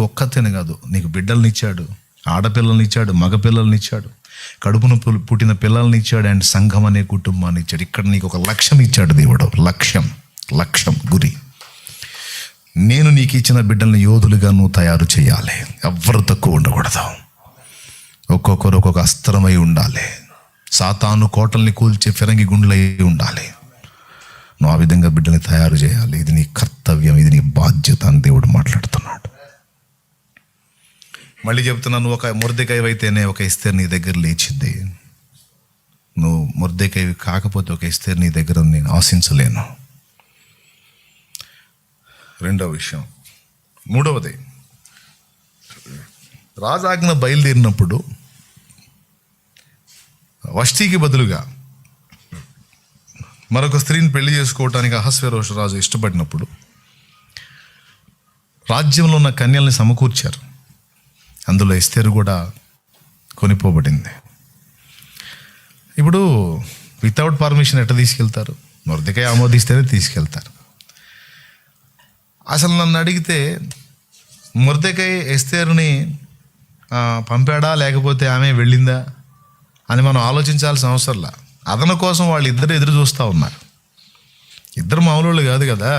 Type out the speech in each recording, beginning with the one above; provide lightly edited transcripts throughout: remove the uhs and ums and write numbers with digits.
ఒక్కతేనే కాదు, నీకు బిడ్డల్ని ఇచ్చాడు, ఆడపిల్లల్ని ఇచ్చాడు, మగపిల్లల్ని ఇచ్చాడు, కడుపును పుట్టిన పిల్లల్ని ఇచ్చాడు, అండ్ సంఘం అనే కుటుంబాన్ని ఇచ్చాడు. ఇక్కడ నీకు ఒక లక్ష్యం ఇచ్చాడు దేవుడు. లక్ష్యం గురి. నేను నీకు ఇచ్చిన బిడ్డల్ని యోధులుగా నువ్వు తయారు చేయాలి. ఎవ్వరు తక్కువ ఉండకూడదు. ఒక్కొక్కరు ఒక్కొక్క అస్త్రమై ఉండాలి. సాతాను కోటల్ని కూల్చే ఫిరంగి గుండ్లై ఉండాలి. నువ్వు ఆ విధంగా బిడ్డల్ని తయారు చేయాలి. ఇది నీ కర్తవ్యం, ఇది నీ బాధ్యత అని దేవుడు మాట్లాడుతున్నాడు. మళ్ళీ చెప్తున్నాను, ఒక మొర్దెకాయ అయితేనే ఒక ఎస్తేర్ నీ దగ్గర లేచింది. నువ్వు మొర్దెకాయ కాకపోతే ఒక ఎస్తేర్ నీ దగ్గర నేను ఆశించలేను. రెండవ విషయం. మూడవది, రాజాజ్ఞ బయలుదేరినప్పుడు వష్టికి బదులుగా మరొక స్త్రీని పెళ్లి చేసుకోవటానికి అహస్వేరోషు రాజు ఇష్టపడినప్పుడు రాజ్యంలో ఉన్న కన్యల్ని సమకూర్చారు. అందులో ఎస్తేరు కూడా కొనిపోబడింది. ఇప్పుడు వితౌట్ పర్మిషన్ ఎట్లా తీసుకెళ్తారు? మొర్దెకాయ ఆమోదిస్తేనే తీసుకెళ్తారు. అసలు నన్ను అడిగితే మొర్దెకాయ ఎస్తేరుని పంపాడా లేకపోతే ఆమె వెళ్ళిందా అని మనం ఆలోచించాల్సిన అవసరంలా. అదన కోసం వాళ్ళు ఇద్దరు ఎదురు చూస్తూ ఉన్నారు. ఇద్దరు మామూలు కాదు కదా,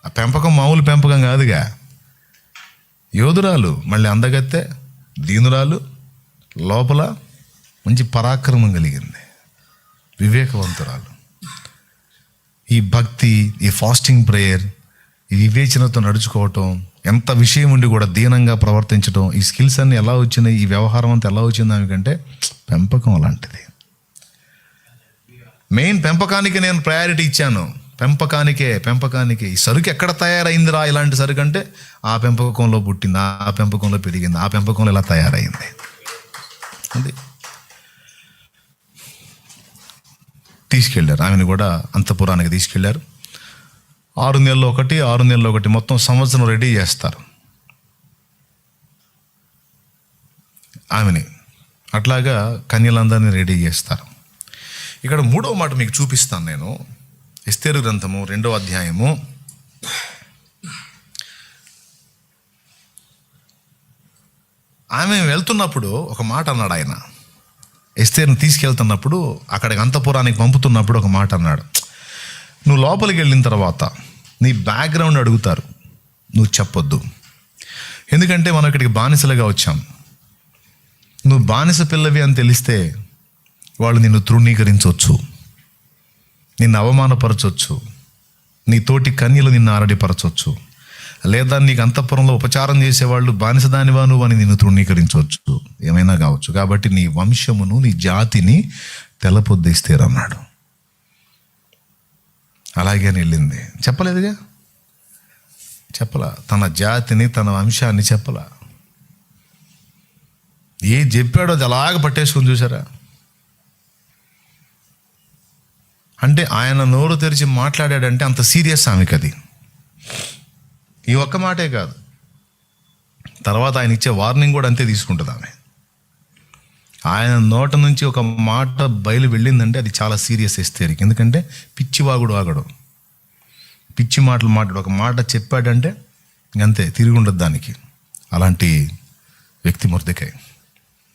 ఆ పెంపకం మామూలు పెంపకం కాదుగా. యోధురాలు, మళ్ళీ అందగత్తె, దీనురాలు, లోపల మంచి పరాక్రమం కలిగింది, వివేకవంతురాలు. ఈ భక్తి, ఈ ఫాస్టింగ్ ప్రేయర్, ఈ వివేచనతో నడుచుకోవటం, ఎంత విషయం ఉండి కూడా దీనంగా ప్రవర్తించడం, ఈ స్కిల్స్ అన్నీ ఎలా వచ్చినాయి, ఈ వ్యవహారం అంతా ఎలా వచ్చింది ఆమెకంటే పెంపకం అలాంటిది. మెయిన్ పెంపకానికి నేను ప్రయారిటీ ఇచ్చాను. పెంపకానికే. ఈ సరుకు ఎక్కడ తయారైందిరా ఇలాంటి సరుకు అంటే ఆ పెంపకంలో పుట్టింది, ఆ పెంపకంలో పెరిగింది, ఆ పెంపకంలో ఇలా తయారైంది. అది తీసుకెళ్ళారు. ఆమెను కూడా అంతఃపురానికి తీసుకెళ్ళారు. 6 నెలలు ఒకటి మొత్తం సంవత్సరం రెడీ చేస్తారు ఆమెని. అట్లాగా కన్యలందరినీ రెడీ చేస్తారు. ఇక్కడ 3వ మాట మీకు చూపిస్తాను నేను. ఎస్తేరు గ్రంథము 2వ అధ్యాయము 'ఆమె వెళ్తున్నప్పుడు ఒక మాట అన్నాడు ఆయన. ఎస్తేరుని తీసుకెళ్తున్నప్పుడు, అక్కడికి అంతఃపురానికి పంపుతున్నప్పుడు ఒక మాట అన్నాడు. నువ్వు లోపలికి వెళ్ళిన తర్వాత నీ బ్యాక్గ్రౌండ్ అడుగుతారు, నువ్వు చెప్పొద్దు. ఎందుకంటే మనం ఇక్కడికి బానిసలుగా వచ్చాం. నువ్వు బానిస పిల్లవి అని తెలిస్తే వాళ్ళు నిన్ను తృణీకరించవచ్చు, నిన్ను అవమానపరచవచ్చు, నీ తోటి కన్యలు నిన్ను ఆరడిపరచవచ్చు, లేదా నీకు అంతఃపురంలో ఉపచారం చేసేవాళ్ళు బానిసదానివా నువ్వు అని నిన్ను తృణీకరించవచ్చు, ఏమైనా కావచ్చు. కాబట్టి నీ వంశమును, నీ జాతిని తెలపొద్దిస్తేరన్నాడు. అలాగే అని వెళ్ళింది. చెప్పలేదుగా, చెప్పలా. తన జాతిని, తన వంశాన్ని చెప్పలా. ఏ చెప్పాడో అది అలాగ పట్టేసుకుని చూసారా. అంటే ఆయన నోరు తెరిచి మాట్లాడాడంటే అంత సీరియస్ ఆమెకి అది. ఈ ఒక్క మాటే కాదు, తర్వాత ఆయన ఇచ్చే వార్నింగ్ కూడా అంతే తీసుకుంటుంది ఆమె. ఆయన నోట నుంచి ఒక మాట బయలు వెళ్ళిందంటే అది చాలా సీరియస్ ఎస్తేరికి. ఎందుకంటే పిచ్చివాగుడు ఆగడు, పిచ్చి మాటలు మాట్లాడు. ఒక మాట చెప్పాడంటే ఇంకంతే, తిరిగి ఉండదు దానికి. అలాంటి వ్యక్తి మొర్దెకాయ్.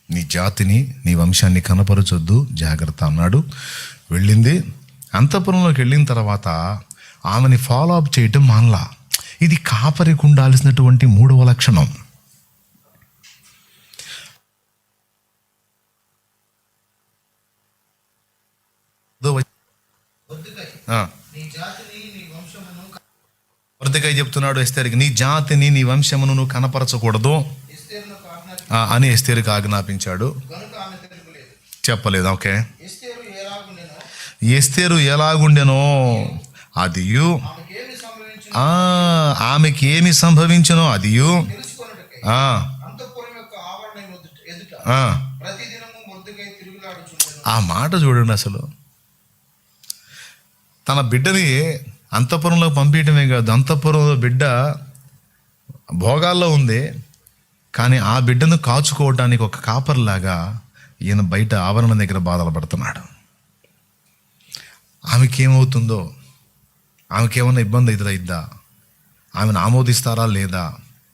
నీ జాతిని, నీ వంశాన్ని కనపరచొద్దు, జాగ్రత్త అన్నాడు. వెళ్ళింది. అంతఃపురంలోకి వెళ్ళిన తర్వాత ఆమెని ఫాలో అప్ చేయటం మానలా. ఇది కాపరికి ఉండాల్సినటువంటి 3వ లక్షణం. మొర్దెకాయ్ చెప్తున్నాడు ఎస్తేరుకి, నీ జాతిని, నీ వంశమును నువ్వు కనపరచకూడదు అని ఎస్తేరుకి ఆజ్ఞాపించాడు. చెప్పలేదు. ఓకే. ఎస్తేరు ఎలాగుండెనో అదియు, ఆమెకి ఏమి సంభవించనో అదియు ఆ మాట చూడండి. అసలు తన బిడ్డని అంతఃపురంలో పంపించడమే కాదు, అంతఃపురంలో బిడ్డ భోగాల్లో ఉంది, కానీ ఆ బిడ్డను కాచుకోవడానికి ఒక కాపర్లాగా ఈయన బయట ఆవరణ దగ్గర బాధలు పడుతున్నాడు. ఆమెకేమవుతుందో, ఆమెకేమన్నా ఇబ్బంది ఎదురైద్దా, ఆమెను ఆమోదిస్తారా లేదా,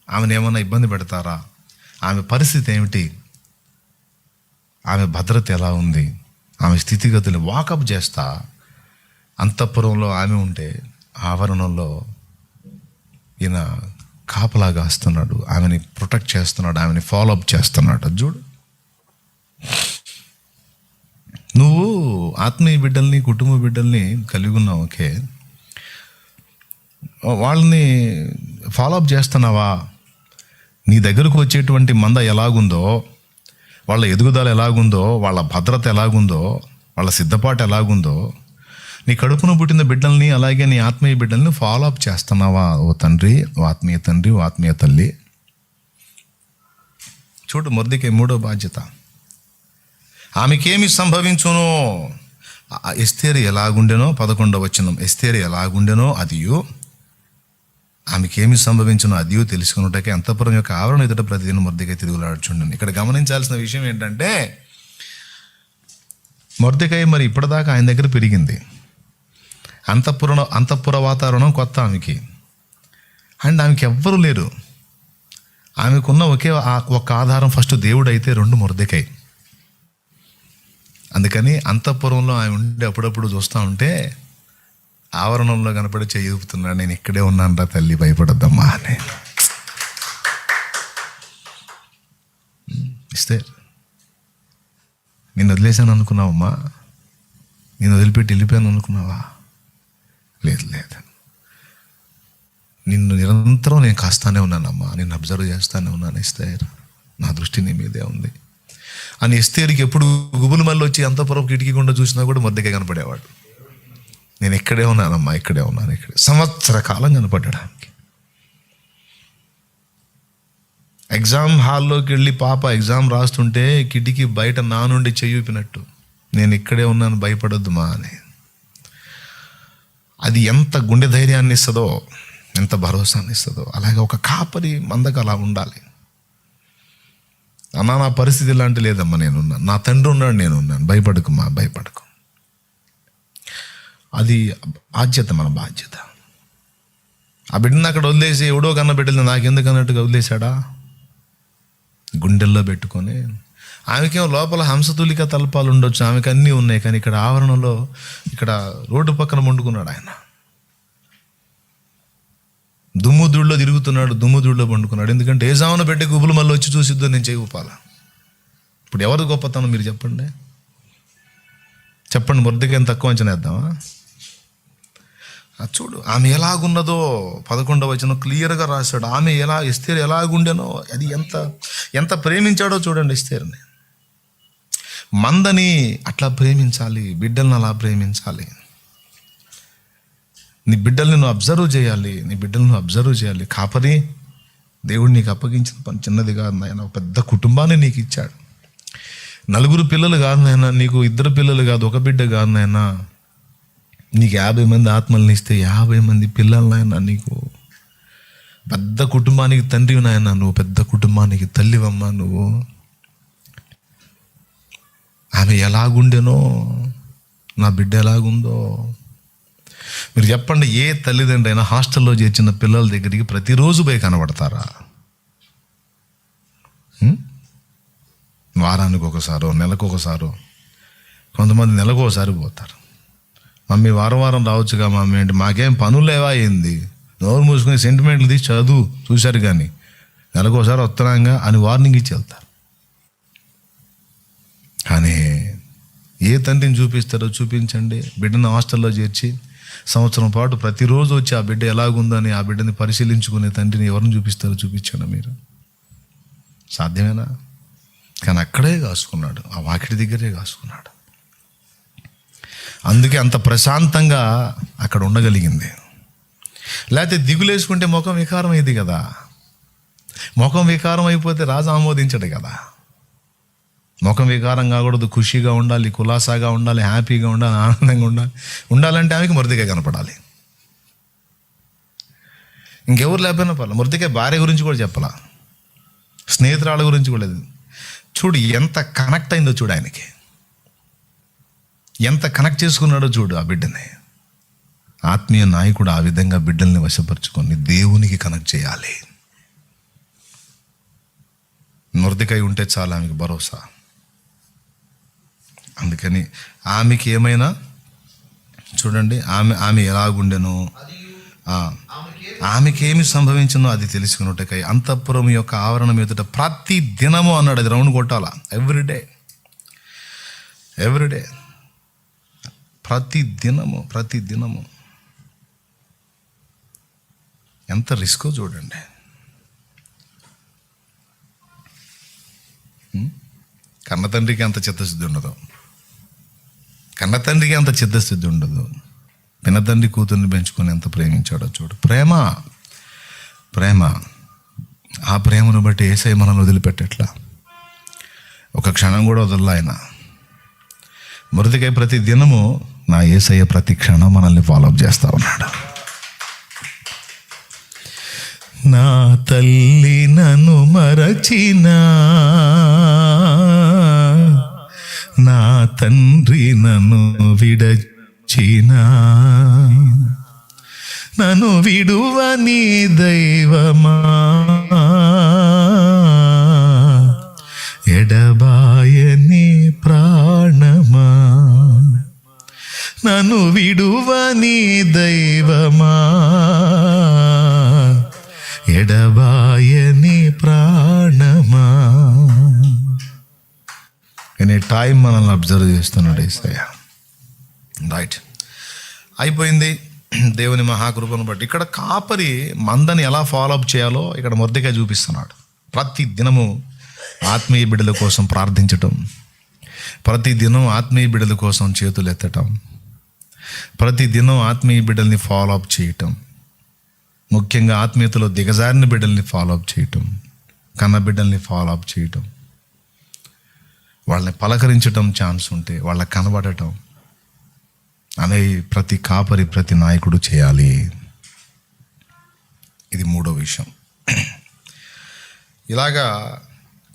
ఆమెను ఏమన్నా ఇబ్బంది పెడతారా? ఆమె పరిస్థితి ఏమిటి? ఆమె భద్రత ఎలా ఉంది? ఆమె స్థితిగతులు వాకప్ చేస్తా. అంతఃపురంలో ఆమె ఉంటే ఆవరణంలో ఈయన కాపలా కాస్తున్నాడు, ఆమెని ప్రొటెక్ట్ చేస్తున్నాడు, ఆమెని ఫాలోఅప్ చేస్తున్నాడు. చూడు, నువ్వు ఆత్మీయ బిడ్డల్ని, కుటుంబ బిడ్డల్ని కలిగి ఉన్నావు, ఓకే, వాళ్ళని ఫాలోఅప్ చేస్తున్నావా? నీ దగ్గరకు వచ్చేటువంటి మంద ఎలాగుందో, వాళ్ళ ఎదుగుదల ఎలాగుందో, వాళ్ళ భద్రత ఎలాగుందో, వాళ్ళ సిద్ధపాటు ఎలాగుందో, నీ కడుపున పుట్టిన బిడ్డల్ని అలాగే నీ ఆత్మీయ బిడ్డల్ని ఫాలోఅప్ చేస్తున్నావా? ఓ తండ్రి, ఓ ఆత్మీయ తండ్రి, ఓ ఆత్మీయ తల్లి. చూడు, మొర్దెకై 3వ బాధ్యత. ఆమెకేమి సంభవించునో, ఎస్తేరు ఎలాగుండెనో, 11వ వచనం, ఎస్తేరు ఎలాగుండెనో అదియు, ఆమెకేమి సంభవించునో అదియు తెలుసుకున్నట్టకే అంతఃపురం యొక్క ఆవరణ ఎదుట ప్రతిదిన మొర్దెకై తిరుగులాడుచుండెను. ఇక్కడ గమనించాల్సిన విషయం ఏంటంటే, మొర్దెకై మరి ఇప్పటిదాకా ఆయన దగ్గర పెరిగింది. అంతఃపుర వాతావరణం కొత్త ఆమెకి, అండ్ ఆమెకి ఎవ్వరూ లేరు. ఆమెకున్న ఒక ఆధారం ఫస్ట్ దేవుడు అయితే, 2 మొర్దెకై. అందుకని అంతఃపురంలో ఆమె ఉండి అప్పుడప్పుడు చూస్తూ ఉంటే ఆవరణంలో కనపడి చెయ్యూపుతున్నాడు, నేను ఇక్కడే ఉన్నాను రా తల్లి, భయపడద్దమ్మా అని. ఇస్తే నిన్ను వదిలేశాను అనుకున్నావమ్మా? నేను వదిలిపెట్టి వెళ్ళిపోయాను అనుకున్నావా? లేదు లేదు, నిన్ను నిరంతరం నేను కాస్తానే ఉన్నానమ్మా, నిన్ను అబ్జర్వ్ చేస్తానే ఉన్నాను ఎస్తేర్, నా దృష్టి నీ మీదే ఉంది అని ఎస్తేరుకి ఎప్పుడు గుబులు మళ్ళీ వచ్చి అంతఃపురం కిటికీ గుండా చూసినా కూడా మొర్దెకై కనపడేవాడు. నేను ఇక్కడే ఉన్నానమ్మా, ఇక్కడే ఉన్నాను, ఇక్కడే. సంవత్సర కాలం కనపడడానికి. ఎగ్జామ్ హాల్లోకి వెళ్ళి పాప ఎగ్జామ్ రాస్తుంటే కిటికీ బయట నా నుండి చెయ్యూపినట్టు, నేను ఇక్కడే ఉన్నాను, భయపడొద్దు మా అని. అది ఎంత గుండె ధైర్యాన్ని ఇస్తుందో, ఎంత భరోసాన్ని ఇస్తుందో. అలాగే ఒక కాపరి మందకు అలా ఉండాలి. అన్నా, నా పరిస్థితి ఇలాంటి లేదమ్మా, నేనున్నాను, నా తండ్రి ఉన్నాడు, నేనున్నాను, భయపడకుమా, భయపడకు. అది బాధ్యత, మన బాధ్యత. ఆ బిడ్డను అక్కడ వదిలేసి ఎవడో కన్న బిడ్డలు నాకెందుకు అన్నట్టుగా వదిలేశాడా? గుండెల్లో పెట్టుకొని. ఆమెకేమో లోపల హంసతులిక తల్పాలు ఉండొచ్చు, ఆమెకు అన్నీ ఉన్నాయి, కానీ ఇక్కడ ఆవరణలో, ఇక్కడ రోడ్డు పక్కన వండుకున్నాడు ఆయన. దుమ్ముదుడిలో తిరుగుతున్నాడు, దుమ్ముదుడిలో పండుకున్నాడు. ఎందుకంటే ఏజామున బిడ్డ గుబులు మళ్ళీ వచ్చి చూసిద్దో నేను చేయూపాల. ఇప్పుడు ఎవరు గొప్పతనం మీరు చెప్పండి? చెప్పండి, మొర్దెకై తక్కువ అంచనా వేద్దామా? చూడు, ఆమె ఎలాగున్నదో 11వ వచనం క్లియర్గా రాశాడు. ఆమె ఎస్తేరు ఎలాగుండెనో, అది ఎంత ప్రేమించాడో చూడండి ఎస్తేరుని. మందని అట్లా ప్రేమించాలి, బిడ్డలను అలా ప్రేమించాలి. నీ బిడ్డల్ని నువ్వు అబ్జర్వ్ చేయాలి, కాపరి, దేవుడు నీకు అప్పగించిన పని చిన్నది కాదు నాయన. ఒక పెద్ద కుటుంబాన్ని నీకు ఇచ్చాడు. 4 పిల్లలు కాదు నాయన, నీకు 2 పిల్లలు కాదు, ఒక బిడ్డ కాదు నాయన, నీకు 50 మంది ఆత్మల్ని ఇస్తే 50 మంది పిల్లలు నాయన. నీకు పెద్ద కుటుంబానికి తండ్రి నాయన, నువ్వు పెద్ద కుటుంబానికి తల్లివమ్మా నువ్వు. ఆమె ఎలాగుండెనో, నా బిడ్డ ఎలాగుందో మీరు చెప్పండి. ఏ తల్లిదండ్రి అయినా హాస్టల్లో చేర్చిన పిల్లల దగ్గరికి ప్రతిరోజు పోయి కనబడతారా? వారానికి ఒకసారో, నెలకు ఒకసారో, కొంతమంది నెలకు ఒకసారి పోతారు. మమ్మీ వారం రావచ్చుగా మమ్మీ అంటే, మాకేం పనులు లేవా ఏంది, నోరు మూసుకొని సెంటిమెంట్లు తీసి చదువు చూశారు కానీ నెలకు ఒకసారి వస్తున్నాగా అని వార్నింగ్ ఇచ్చి వెళ్తారు. కానీ ఏ తండ్రిని చూపిస్తారో చూపించండి. బిడ్డను హాస్టల్లో చేర్చి సంవత్సరం పాటు ప్రతిరోజు వచ్చి ఆ బిడ్డ ఎలాగుందని ఆ బిడ్డని పరిశీలించుకునే తండ్రిని ఎవరిని చూపిస్తారో చూపించండి మీరు. సాధ్యమేనా? కానీ అక్కడే కాసుకున్నాడు, ఆ వాకిటి దగ్గరే కాసుకున్నాడు. అందుకే అంత ప్రశాంతంగా అక్కడ ఉండగలిగింది. లేకపోతే దిగులేసుకుంటే ముఖం వికారం అయింది కదా. ముఖం వికారం అయిపోతే రాజు ఆమోదించడు కదా. ముఖం వికారం కాకూడదు, ఖుషీగా ఉండాలి, కులాసాగా ఉండాలి, హ్యాపీగా ఉండాలి, ఆనందంగా ఉండాలంటే ఆమెకి మొర్దెకై కనపడాలి. ఇంకెవరు లేకపోయినా పర్లేదు. మొర్దెకై భార్య గురించి కూడా చెప్పాల, స్నేహితురాళ్ళ గురించి కూడా లేదు. చూడు ఎంత కనెక్ట్ అయిందో చూడు, ఆయనకి ఎంత కనెక్ట్ చేసుకున్నాడో చూడు ఆ బిడ్డని. ఆత్మీయ నాయకుడు ఆ విధంగా బిడ్డల్ని వశపరుచుకొని దేవునికి కనెక్ట్ చేయాలి. మొర్దెకై ఉంటే చాలా ఆమెకు భరోసా. అందుకని ఆమెకి ఏమైనా చూడండి, ఆమె ఎలాగుండెను, ఆమెకేమి సంభవించిందో అది తెలుసుకున్నట్టుకై అంతఃపురం యొక్క ఆవరణం ఎదుట ప్రతి దినము అన్నాడు. అది రౌండ్ కొట్టాలా, ఎవ్రీడే ప్రతి దినము. ఎంత రిస్కో చూడండి. కన్నతండ్రికి అంత చిత్తశుద్ధి ఉండదు, కన్నతండ్రికి అంత చిత్తశుద్ధి ఉండదు. పినతండ్రి కూతుర్ని పెంచుకొని ఎంత ప్రేమించాడో చూడు. ప్రేమ ఆ ప్రేమను బట్టి యేసయ్య మనల్ని వదిలిపెట్టట్లా, ఒక క్షణం కూడా వదలలా ఆయన. మొర్దెకై ప్రతి దినము నా యేసయ్య ప్రతి క్షణం మనల్ని ఫాలోఅప్ చేస్తా ఉన్నాడు. నా తల్లి నన్ను మరచినా, నా తండ్రి నన్ను విడచినా, నన్ను విడువని దైవమా, ఎడబాయని ప్రాణమా, నన్ను విడువని దైవమా, ఎడబాయని ప్రాణమా. ఎనీ టైం మనల్ని అబ్జర్వ్ చేస్తున్నాడు యేసయ్య. రైట్, అయిపోయింది దేవుని మహాకృపను బట్టి. ఇక్కడ కాపరి మందని ఎలా ఫాలోఅప్ చేయాలో ఇక్కడ మొర్దెకై చూపిస్తున్నాడు. ప్రతి దినము ఆత్మీయ బిడ్డల కోసం ప్రార్థించటం, ప్రతి దినం ఆత్మీయ బిడ్డల కోసం చేతులు ఎత్తటం, ప్రతి దినం ఆత్మీయ బిడ్డల్ని ఫాలోఅప్ చేయటం, ముఖ్యంగా ఆత్మీయతలో దిగజారిన బిడ్డల్ని ఫాలోఅప్ చేయటం, కన్న బిడ్డల్ని ఫాలోఅప్ చేయటం, వాళ్ళని పలకరించటం, ఛాన్స్ ఉంటే వాళ్ళకి కనబడటం అనే ప్రతి కాపరి, ప్రతి నాయకుడు చేయాలి. ఇది మూడో విషయం. ఇలాగా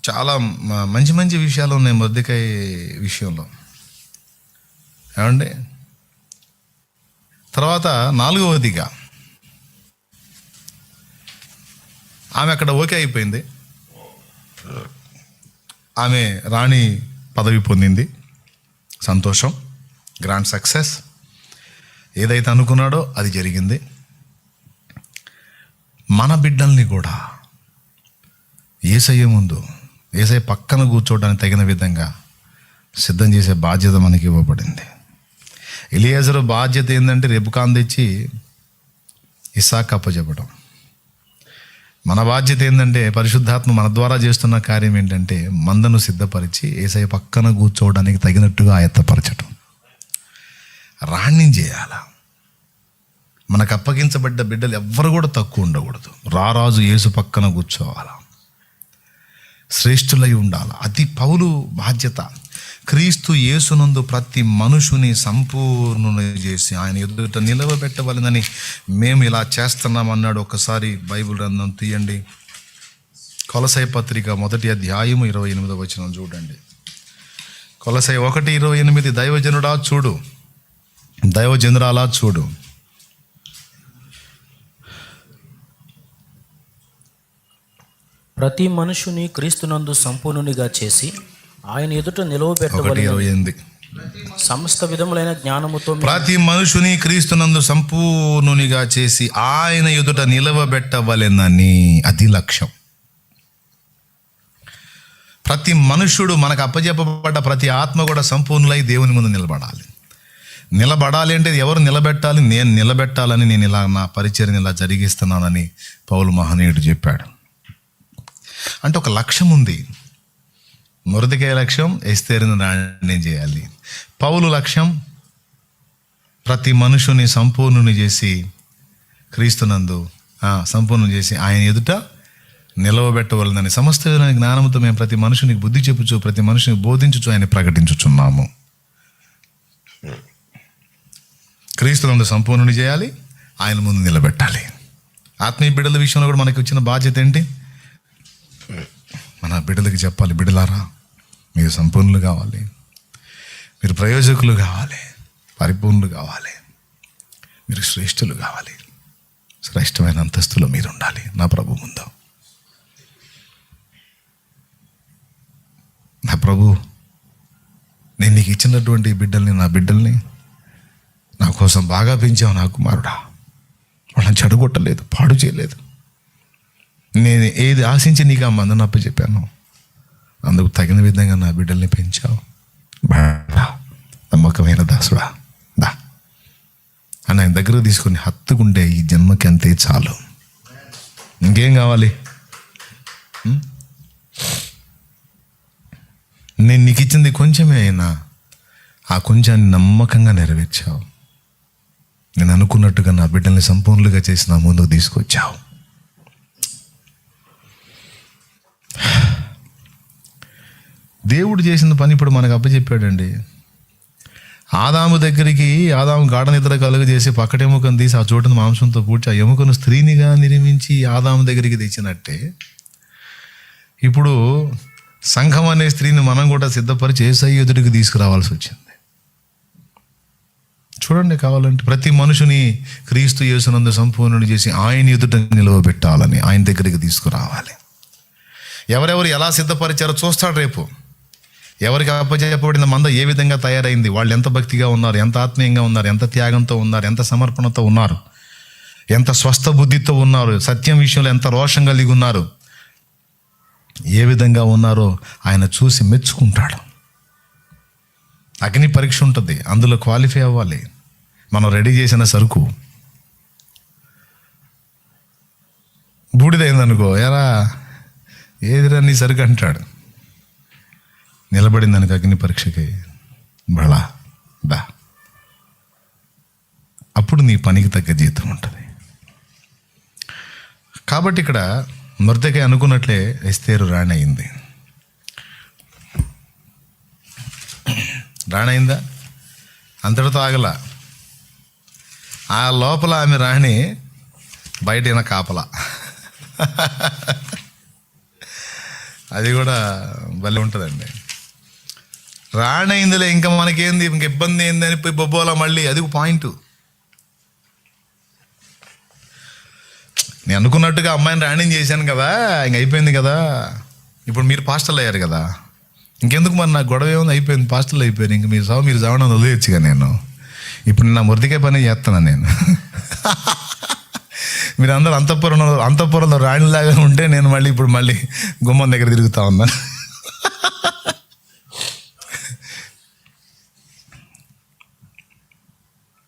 చాలా మంచి విషయాలు ఉన్నాయి మొర్దెకై విషయంలో, ఏమండి. తర్వాత నాలుగవదిగా ఆమె అక్కడ ఓకే అయిపోయింది. ఆమె రాణి పదవి పొందింది, సంతోషం, గ్రాండ్ సక్సెస్. ఏదైతే అనుకున్నాడో అది జరిగింది. మన బిడ్డల్ని కూడా యేసయ్య ముందు, యేసయ్య పక్కన కూర్చోవడానికి తగిన విధంగా సిద్ధం చేసే బాధ్యత మనకి ఇవ్వబడింది. ఎలియాజరు బాధ్యత ఏంటంటే రెబెకాను తెచ్చి ఇస్సాకు అప్పచెప్పడం. మన బాధ్యత ఏంటంటే పరిశుద్ధాత్మ మన ద్వారా చేస్తున్న కార్యం ఏంటంటే మందను సిద్ధపరిచి యేసయ్య పక్కన కూర్చోవడానికి తగినట్టుగా ఆయత్తపరచటం, రాణ్యం చేయాల. మనకు అప్పగించబడ్డ బిడ్డలు ఎవ్వరు కూడా తక్కువ ఉండకూడదు. రారాజు యేసు పక్కన కూర్చోవాలా, శ్రేష్ఠులై ఉండాలి. అది పౌలు బాధ్యత. క్రీస్తు యేసునందు ప్రతి మనుషుని సంపూర్ణుని చేసి ఆయన ఎదుట నిలవబెట్టవలనని మేము ఇలా చేస్తున్నామన్నాడు. ఒకసారి బైబిల్ గ్రంథం తీయండి, కొలసై పత్రిక 1వ అధ్యాయము 28వ వచనం చూడండి. కొలసై 1:28. దైవజనుడా చూడు, దైవజనురాలా చూడు. ప్రతి మనుషుని క్రీస్తునందు సంపూర్ణునిగా చేసి ఆయన ఎదుట నిలవబెట్టవలెనని సమస్త విధములైన జ్ఞానముతో, ప్రతి మనుషుని క్రీస్తునందు సంపూర్ణునిగా చేసి ఆయన ఎదుట నిలవబెట్టవలెనని, అది లక్ష్యం. ప్రతి మనుషుడు, మనకు అప్పచెప్పబడ్డ ప్రతి ఆత్మ కూడా సంపూర్ణులై దేవుని ముందు నిలబడాలి. నిలబడాలి అంటే ఎవరు నిలబెట్టాలి? నేను నిలబెట్టాలని, నేను ఇలా నా పరిచర్ని ఇలా జరిగిస్తున్నానని పౌలు మహనీయుడు చెప్పాడు. అంటే ఒక లక్ష్యం ఉంది. మొర్దెకై లక్ష్యం ఎస్తేరును రాణ్యం చేయాలి. పౌలు లక్ష్యం ప్రతి మనుషుని సంపూర్ణుని చేసి క్రీస్తునందు సంపూర్ణం చేసి ఆయన ఎదుట నిలవబెట్టవలనని సమస్త జ్ఞానంతో మేము ప్రతి మనుషునికి బుద్ధి చెప్పుచు, ప్రతి మనుషుని బోధించుచు ఆయన ప్రకటించుచున్నాము. క్రీస్తునందు సంపూర్ణుని చేయాలి, ఆయన ముందు నిలబెట్టాలి. ఆత్మీయ బిడ్డల విషయంలో కూడా మనకి వచ్చిన బాధ్యత ఏంటి? మన బిడ్డలకి చెప్పాలి, బిడ్డలారా మీరు సంపూర్ణులు కావాలి, మీరు ప్రయోజకులు కావాలి, పరిపూర్ణులు కావాలి, మీరు శ్రేష్ఠులు కావాలి, శ్రేష్టమైన అంతస్తులో మీరు ఉండాలి నా ప్రభు ముందు. నా ప్రభు, నేను నీకు ఇచ్చినటువంటి బిడ్డల్ని, నా బిడ్డల్ని నా కోసం బాగా పెంచావు నా కుమారుడా. వాళ్ళని చెడగొట్టలేదు, పాడు చేయలేదు. నేను ఏది ఆశించి నీకు ఆ మందను అప్పచెప్పాను, అందుకు తగిన విధంగా నా బిడ్డల్ని పెంచావు. బాడా, నమ్మకమైన దాసుడా, దా అని ఆయన దగ్గర తీసుకొని హత్తుకుంటే ఈ జన్మకి అంతే చాలు. ఇంకేం కావాలి? నేను నీకు ఇచ్చింది కొంచెమే అయినా ఆ కొంచెాన్ని నమ్మకంగా నెరవేర్చావు. నేను అనుకున్నట్టుగా నా బిడ్డల్ని సంపూర్ణంగా చేసి నా ముందుకు తీసుకొచ్చావు. దేవుడు చేసిన పని ఇప్పుడు మనకు అప్పచెప్పాడండి. ఆదాము దగ్గరికి, ఆదాము గాఢ నిద్ర కలుగజేసి పక్కటి ఎముకను తీసి ఆ చోటును మాంసంతో పూడ్చి ఆ ఎముకను స్త్రీనిగా నిర్మించి ఆదాము దగ్గరికి తెచ్చినట్టే ఇప్పుడు సంఘం అనే స్త్రీని మనం కూడా సిద్ధపరిచి యేసయ్య ఎదుటికి తీసుకురావాల్సి వచ్చింది. చూడండి, కావాలంటే ప్రతి మనుషుని క్రీస్తు యేసునందు సంపూర్ణుడు చేసి ఆయన ఎదుట నిలవబెట్టాలని, ఆయన దగ్గరికి తీసుకురావాలి. ఎవరెవరు ఎలా సిద్ధపరిచారో చూస్తాడు రేపు. ఎవరికి అప్పచెప్పబడిన మంద ఏ విధంగా తయారైంది, వాళ్ళు ఎంత భక్తిగా ఉన్నారు, ఎంత ఆత్మీయంగా ఉన్నారు, ఎంత త్యాగంతో ఉన్నారు, ఎంత సమర్పణతో ఉన్నారు, ఎంత స్వస్థ బుద్ధితో ఉన్నారు, సత్యం విషయంలో ఎంత రోషం కలిగి ఉన్నారు, ఏ విధంగా ఉన్నారో ఆయన చూసి మెచ్చుకుంటాడు. అగ్ని పరీక్ష ఉంటుంది, అందులో క్వాలిఫై అవ్వాలి. మనం రెడీ చేసిన సరుకు బూడిదైందనుకో, ఎరా ఏదిరా నీ సరుకు అంటాడు. నిలబడిందనుకో అగ్ని పరీక్షకి, బళా దా, అప్పుడు నీ పనికి తగ్గ జీతం ఉంటుంది. కాబట్టి ఇక్కడ మొర్దెకై అనుకున్నట్లే ఎస్తేరు రాణి అయింది. రాణయిందా? అంతటితో ఆగల. ఆ లోపల ఆమె రాణి, బయటైన కాపలా. అది కూడా భలే ఉంటుందండి. రాణి అయిందిలే, ఇంకా మనకేంది, ఇంక ఇబ్బంది ఏంది అని పోయి బొబ్బోలా మళ్ళీ. అది ఒక పాయింట్. నేను అనుకున్నట్టుగా అమ్మాయిని రాణిని చేశాను కదా, ఇంక అయిపోయింది కదా. ఇప్పుడు మీరు పాస్టర్లు అయ్యారు కదా, ఇంకెందుకు మరి నాకు గొడవ ఏముంది, అయిపోయింది, పాస్టర్లు అయిపోయారు, ఇంక మీరు చావడం వదిలేయచ్చుగా. నేను ఇప్పుడు నా మొర్దికాయ పని చేస్తున్నాను నేను. మీరు అందరూ అంతఃపురంలో రాణిలాగా ఉంటే నేను మళ్ళీ గుమ్మం దగ్గర తిరుగుతా ఉన్నాను.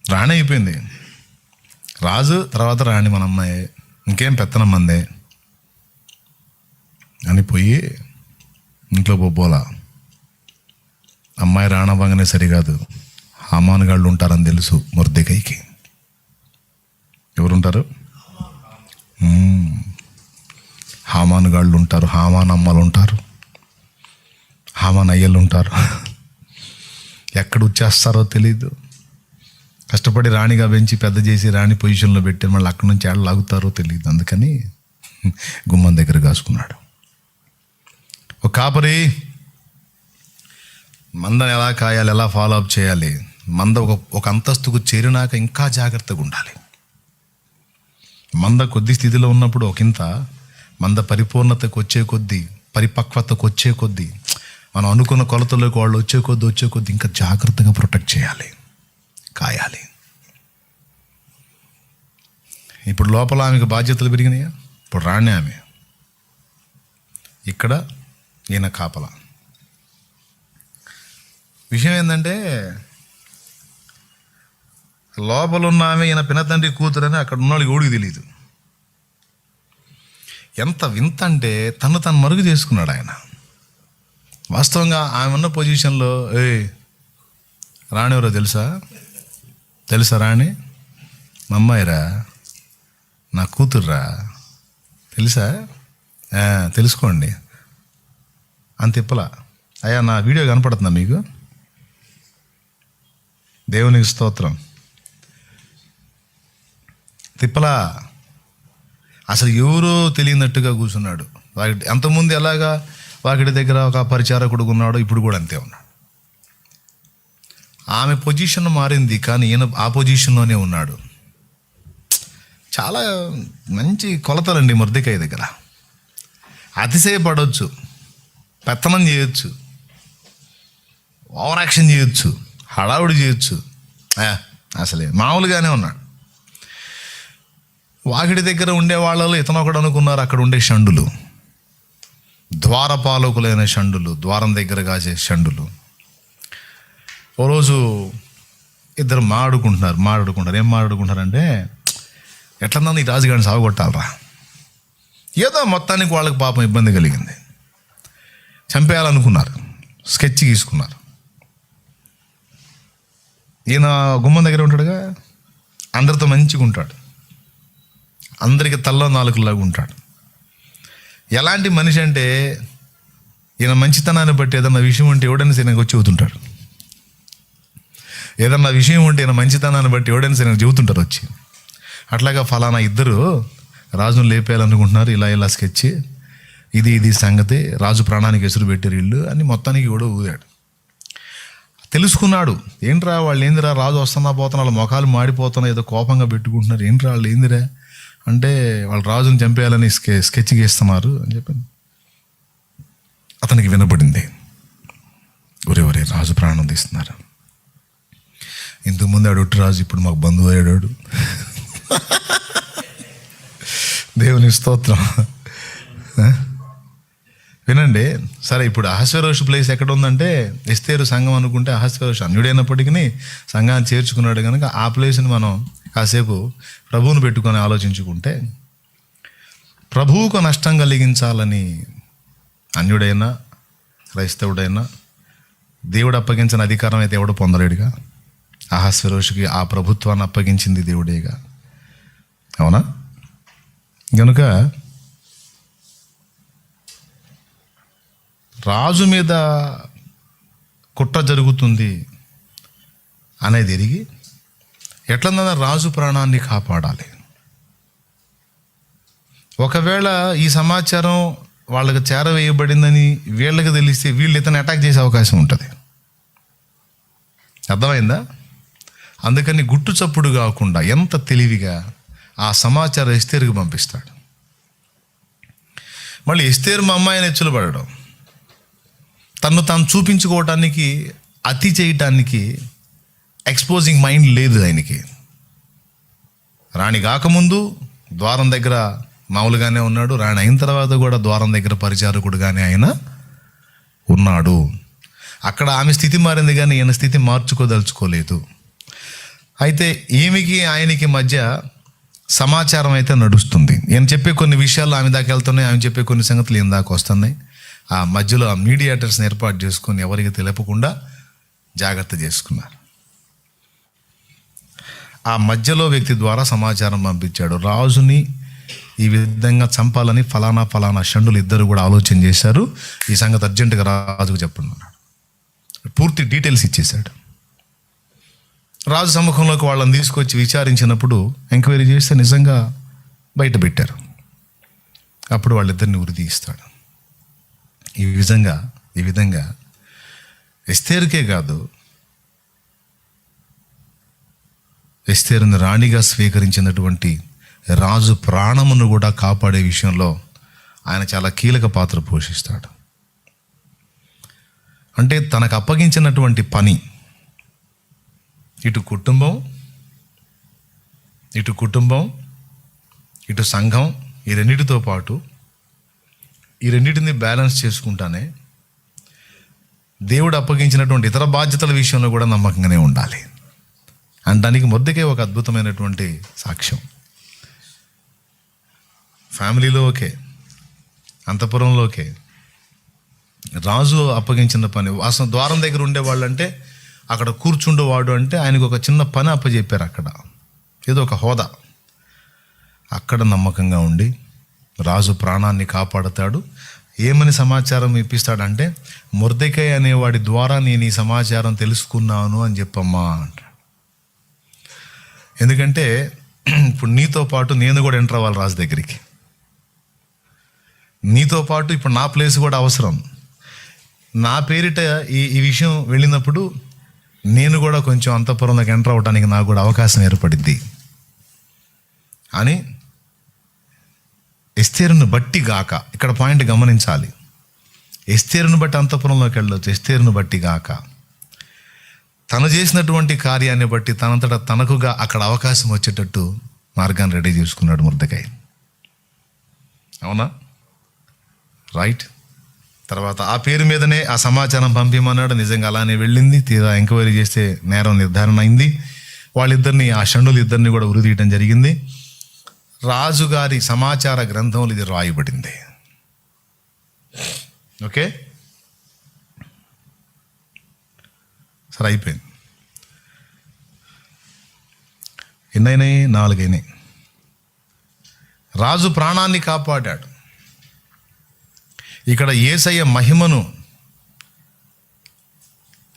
రాణి అయిపోయింది. రాజు తర్వాత రాణి మన అమ్మాయి, ఇంకేం పెత్తనం మందే అని పోయి ఇంట్లో బొబ్బోలా. అమ్మాయి రాణవ్వంగానే సరికాదు, హామానుగాళ్ళు ఉంటారని తెలుసు మొర్దెకైకి. ఎవరుంటారు? హామానుగాళ్ళు ఉంటారు, హామాన్ అమ్మలు ఉంటారు, హామాన్ అయ్యలు ఉంటారు. ఎక్కడ వచ్చేస్తారో తెలీదు. కష్టపడి రాణిగా పెంచి పెద్ద చేసి రాణి పొజిషన్లో పెట్టి మళ్ళీ అక్కడి నుంచి ఏడ లాగుతారో తెలియదు. అందుకని గుమ్మం దగ్గర కాసుకున్నాడు. ఒక కాపరి మందని ఎలా కాయాలి, ఎలా ఫాలో అప్ చేయాలి, మంద ఒక అంతస్తుకు చేరినాక ఇంకా జాగ్రత్తగా ఉండాలి. మంద కొద్ది స్థితిలో ఉన్నప్పుడు ఒకంత, మంద పరిపూర్ణతకు వచ్చే కొద్దీ, పరిపక్వతకు వచ్చే కొద్దీ, మనం అనుకున్న కొలతలోకి వాళ్ళు వచ్చే కొద్దీ ఇంకా జాగ్రత్తగా ప్రొటెక్ట్ చేయాలి, కాయాలి. ఇప్పుడు లోపల ఆమెకు బాధ్యతలు పెరిగినాయా? ఇప్పుడు రాణి ఆమె, ఇక్కడ ఈయన కాపలా. విషయం ఏంటంటే, లోపల ఉన్న ఆమె ఈయన పినతండ్రి కూతురని అక్కడ ఉన్న వాళ్ళకి ఎవడికి తెలియదు. ఎంత వింత అంటే తను మరుగు చేసుకున్నాడు ఆయన. వాస్తవంగా ఆమె ఉన్న పొజిషన్లో, రాణి ఎవరో తెలుసా రాణి? మా అమ్మాయిరా, నా కూతుర్రా, తెలుసా? తెలుసుకోండి అంత తిప్పలా. అయ్యా నా వీడియో కనపడుతుందా మీకు? దేవునికి స్తోత్రం. తిప్పలా అసలు ఎవరో తెలియనట్టుగా కూర్చున్నాడు. అంతకుముందు ఎలాగా వాకిటి దగ్గర ఒక పరిచారకుడు ఉన్నాడు, ఇప్పుడు కూడా అంతే ఉన్నాడు. ఆమె పొజిషన్ మారింది, కానీ ఈయన ఆ పొజిషన్లోనే ఉన్నాడు. చాలా మంచి కొలతలండి మొర్దెకై దగ్గర. అతిశయపడవచ్చు, పెత్తనం చేయొచ్చు, ఓవర్ యాక్షన్ చేయొచ్చు, హడావుడి చేయొచ్చు. అసలే మామూలుగానే ఉన్నాడు. వాకిడి దగ్గర ఉండే వాళ్ళలో ఇతను ఒకడు అనుకున్నారు. అక్కడ ఉండే షండులు, ద్వారపాలకులైన షండులు, ద్వారం దగ్గర కాసే షండులు. ఓ రోజు ఇద్దరు మాట్లాడుకుంటారు. ఏం మాట్లాడుకుంటారంటే, ఎట్లన్నా ఈ రాజుగాడిని సాగుకొట్టాలరా. ఏదో మొత్తానికి వాళ్ళకి పాపం ఇబ్బంది కలిగింది, చంపేయాలనుకున్నారు, స్కెచ్ గీసుకున్నారు. ఈయన గుమ్మం దగ్గర ఉంటాడుగా, అందరితో మంచిగా ఉంటాడు, అందరికి తల్లో నాలుగులాగా ఉంటాడు. ఎలాంటి మనిషి అంటే, ఈయన మంచితనాన్ని బట్టి ఏదన్నా విషయం ఉంటే ఎవడైనా సరే వచ్చి చెబుతుంటాడు. ఏదన్నా విషయం ఉంటే ఈయన మంచితనాన్ని బట్టి ఎవడైనా సరే చెబుతుంటారు వచ్చి. అట్లాగా ఫలానా ఇద్దరు రాజును లేపేయాలనుకుంటున్నారు, ఇలా స్కెచ్, ఇది సంగతి, రాజు ప్రాణానికి ఎసురు పెట్టారు వీళ్ళు అని మొత్తానికి కూడా ఊదాడు. తెలుసుకున్నాడు. ఏంట్రా వాళ్ళు ఏందిరా, రాజు వస్తున్నా పోతున్నా, వాళ్ళ ముఖాలు మాడిపోతున్నా, ఏదో కోపంగా పెట్టుకుంటున్నారు. ఏంట్రా వాళ్ళు ఏందిరా అంటే, వాళ్ళు రాజుని చంపేయాలని స్కెచ్ గీస్తున్నారు అని చెప్పి అతనికి వినపడింది. ఒరే రాజు ప్రాణం తీస్తున్నారు. ఇంతకుముందు అడుగుట్టు రాజు, ఇప్పుడు మాకు బంధువు అయ్యాడు. దేవుని స్తోత్రం. వినండి. సరే, ఇప్పుడు అహస్వేరోషు ప్లేస్ ఎక్కడ ఉందంటే, ఎస్తేరు సంఘం అనుకుంటే అహస్వేరోషు అన్యుడైనప్పటికీ సంఘాన్ని చేర్చుకున్నాడు కనుక ఆ ప్లేస్ని మనం కాసేపు ప్రభువును పెట్టుకొని ఆలోచించుకుంటే, ప్రభువుకు నష్టం కలిగించాలని అన్యుడైనా క్రైస్తవుడైనా దేవుడు అప్పగించిన అధికారం అయితే ఎవడు పొందలేడుగా. అహస్వేరోషుకి ఆ ప్రభుత్వాన్ని అప్పగించింది దేవుడేగా, అవునా? కనుక రాజు మీద కుట్ర జరుగుతుంది అనేది ఎరిగి ఎట్లన్నా రాజు ప్రాణాన్ని కాపాడాలి. ఒకవేళ ఈ సమాచారం వాళ్ళకి చేరవేయబడిందని వీళ్ళకి తెలిస్తే వీళ్ళు ఇతను అటాక్ చేసే అవకాశం ఉంటుంది. అర్థమైందా? అందుకని గుట్టు చప్పుడు కాకుండా ఎంత తెలివిగా ఆ సమాచారం ఎస్తేరుకి పంపిస్తాడు. మళ్ళీ ఎస్తేరు మా అమ్మాయిని ఎచ్చులు పడడం, తను తాను చూపించుకోవటానికి, అతి చేయటానికి ఎక్స్పోజింగ్ మైండ్ లేదు ఆయనకి. రాణి కాకముందు ద్వారం దగ్గర మామూలుగానే ఉన్నాడు, రాణి అయిన తర్వాత కూడా ద్వారం దగ్గర పరిచారకుడుగానే ఆయన ఉన్నాడు. అక్కడ ఆమె స్థితి మారింది కానీ ఈయన స్థితి మార్చుకోదలుచుకోలేదు. అయితే ఈమెకి ఆయనకి మధ్య సమాచారం అయితే నడుస్తుంది. ఈయన చెప్పే కొన్ని విషయాలు ఆమె దాకా వెళ్తున్నాయి, ఆమె చెప్పే కొన్ని సంగతులు ఈయన దాకా వస్తున్నాయి. ఆ మధ్యలో ఆ మీడియేటర్స్ని ఏర్పాటు చేసుకొని ఎవరికి తెలియకుండా జాగ్రత్త చేసుకున్నారు. ఆ మధ్యలో వ్యక్తి ద్వారా సమాచారం పంపించాడు. రాజుని ఈ విధంగా చంపాలని ఫలానా షండులు ఇద్దరు కూడా ఆలోచన చేశారు. ఈ సంగతి అర్జెంటుగా రాజుకు చెప్పండి అన్నాడు. పూర్తి డీటెయిల్స్ ఇచ్చేశాడు. రాజు సముఖంలోకి వాళ్ళని తీసుకొచ్చి విచారించినప్పుడు, ఎంక్వైరీ చేస్తే నిజంగా బయట పెట్టారు. అప్పుడు వాళ్ళిద్దరిని ఉరి తీస్తాడు. ఈ విధంగా ఎస్తేరుకే కాదు, ఎస్తేరుని రాణిగా స్వీకరించినటువంటి రాజు ప్రాణమును కూడా కాపాడే విషయంలో ఆయన చాలా కీలక పాత్ర పోషిస్తాడు. అంటే తనకు అప్పగించినటువంటి పని, ఇటు కుటుంబం ఇటు సంఘం, ఈ రెండింటితో పాటు ఈ రెండింటిని బ్యాలెన్స్ చేసుకుంటానే దేవుడు అప్పగించినటువంటి ఇతర బాధ్యతల విషయంలో కూడా నమ్మకంగానే ఉండాలి. అనడానికి మొదటికే ఒక అద్భుతమైనటువంటి సాక్ష్యం. ఫ్యామిలీలో ఓకే, అంతఃపురంలో ఓకే, రాజు అప్పగించిన పని, అసలు ద్వారం దగ్గర ఉండేవాళ్ళు అంటే అక్కడ కూర్చుండేవాడు అంటే ఆయనకు ఒక చిన్న పని అప్పచెప్పారు. అక్కడ ఏదో ఒక హోదా. అక్కడ నమ్మకంగా ఉండి రాజు ప్రాణాన్ని కాపాడతాడు. ఏమని సమాచారం ఇప్పిస్తాడంటే, మొర్దెకై అనేవాడి ద్వారా నేను ఈ సమాచారం తెలుసుకున్నాను అని చెప్పమ్మా అంటాడు. ఎందుకంటే ఇప్పుడు నీతో పాటు నేను కూడా ఎంటర్ అవ్వాలి రాజు దగ్గరికి. నీతో పాటు ఇప్పుడు నా ప్లేస్ కూడా అవసరం. నా పేరిట ఈ విషయం వెళ్ళినప్పుడు నేను కూడా కొంచెం అంతఃపురంలోకి ఎంటర్ అవ్వడానికి నాకు కూడా అవకాశం ఏర్పడింది అని ఎస్తేరును బట్టి గాక. ఇక్కడ పాయింట్ గమనించాలి. ఎస్తేరును బట్టి అంతఃపురంలోకి వెళ్ళొచ్చు, ఎస్తేరును బట్టి గాక. తను చేసినటువంటి కార్యాన్ని బట్టి తనంతట తనకుగా అక్కడ అవకాశం వచ్చేటట్టు మార్గాన్ని రెడీ చేసుకున్నాడు మొర్దెకై. అవునా? రైట్. తర్వాత ఆ పేరు మీదనే ఆ సమాచారం పంపించమన్నాడు. నిజంగా అలానే వెళ్ళింది. తీరా ఎంక్వైరీ చేస్తే నేరం నిర్ధారణ అయింది. వాళ్ళిద్దరిని, ఆ షండులు ఇద్దరిని కూడా ఉరితీయటం జరిగింది. రాజుగారి సమాచార గ్రంథంలో ఇది రాయబడింది. ఓకే, సరే అయిపోయింది. ఎన్నైనాయి? 4 అయినాయి. రాజు ప్రాణాన్ని కాపాడాడు. ఇక్కడ యేసయ్య మహిమను,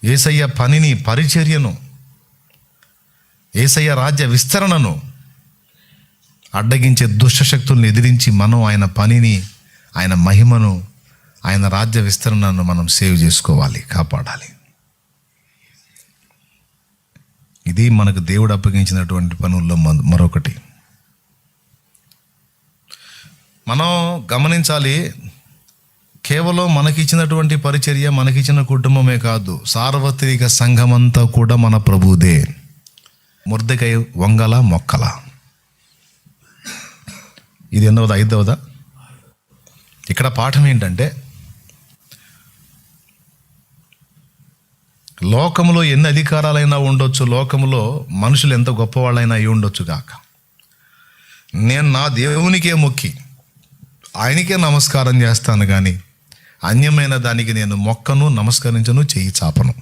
యేసయ్య పనిని, పరిచర్యను, యేసయ్య రాజ్య విస్తరణను అడ్డగించే దుష్టశక్తులను ఎదిరించి మనం ఆయన పనిని, ఆయన మహిమను, ఆయన రాజ్య విస్తరణను మనం సేవ్ చేసుకోవాలి, కాపాడాలి. ఇది మనకు దేవుడు అప్పగించినటువంటి పనుల్లో మరొకటి. మనం గమనించాలి, కేవలం మనకిచ్చినటువంటి పరిచర్య, మనకిచ్చిన కుటుంబమే కాదు, సార్వత్రిక సంఘమంతా కూడా మన ప్రభువుదే. మొర్దెకై వంగల మొక్కల. ఇది ఎన్నవదా? 5వదా? ఇక్కడ పాఠం ఏంటంటే, లోకములో ఎన్ని అధికారాలైనా ఉండొచ్చు, లోకములో మనుషులు ఎంత గొప్పవాళ్ళైనా అయి ఉండొచ్చు గాక, నేను నా దేవునికే మొక్కి ఆయనకే నమస్కారం చేస్తాను కానీ అన్యమైన దానికి నేను మొక్కను, నమస్కరించను, చెయ్యి చాపను.